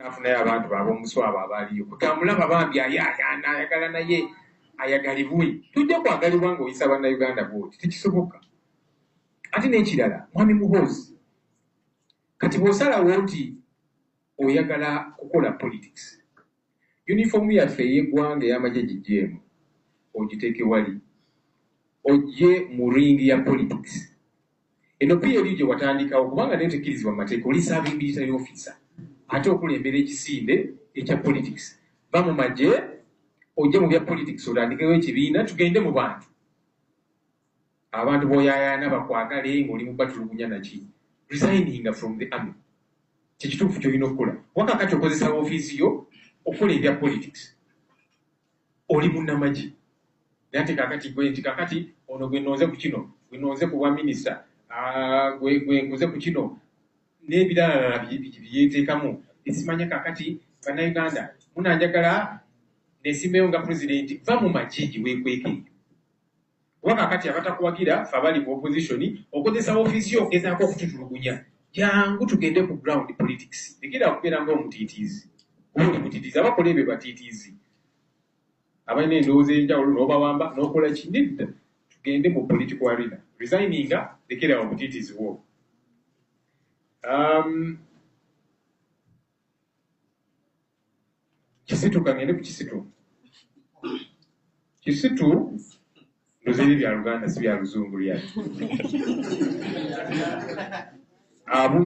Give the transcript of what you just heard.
afunayo abantu b'omuswabo abaliyo kutamulaba bambi ayayaana ayagala naye ayagalibwe tujja kwagalibwa ng'oyisa bannayuganda bwoti tekisoboka. Ate n'ekirala mwami Muhoozi kati bw'osalawo nti oyagala kukola politics yunifoomu yaffe ey'eggwanga ey'amagye gigyeemu ogiteeke wali ojje mu ringi ya politics. Eno PLU gye watandikawo kubanga nayo tekkirizibwa mu mateeka oli serving military officer ate okulembera ekisinde ekya politics. Va mu magye ojje mu bya politics otandikewo ekibiina tugende mu bantu. Abantu b'oyaayaana bakwagale ng'oli mu batulugunya naki. Resigning from the army. Kikituufu ky'olina okukola. Wakakati okozesa ofiisi yo okukola ebya politics. Oli munnamagye. Naye ate kakati gwe nti kakati ono gwe nnoze ku kino, gwe nnoze ku bwa minisita, gwe nkoze ku kino n'ebirala byeteekamu. Esimanya kakati bannayuganda munanjagala nesimbeyo nga pulezidenti va mu magye gye weekweka eyo. Oba kakati abatakuwagira fe abali mu opposition okozesa ofiisi yo ogezaako okututulugunya. Jangu tugende ku ground politics. Tekira kubeera ng'omutiitiizi. Oli mutiitiizi abakola ebyo batiitiizi. Abalina endowooza enjawulo n'obawamba n'okola kinidda tugende mu political arena. Resigninga lekera obutiitiizi bwo. Kisitu kangende ku kisitu. Kisitu ndozeeri bya Luganda si bya Luzungu lyati.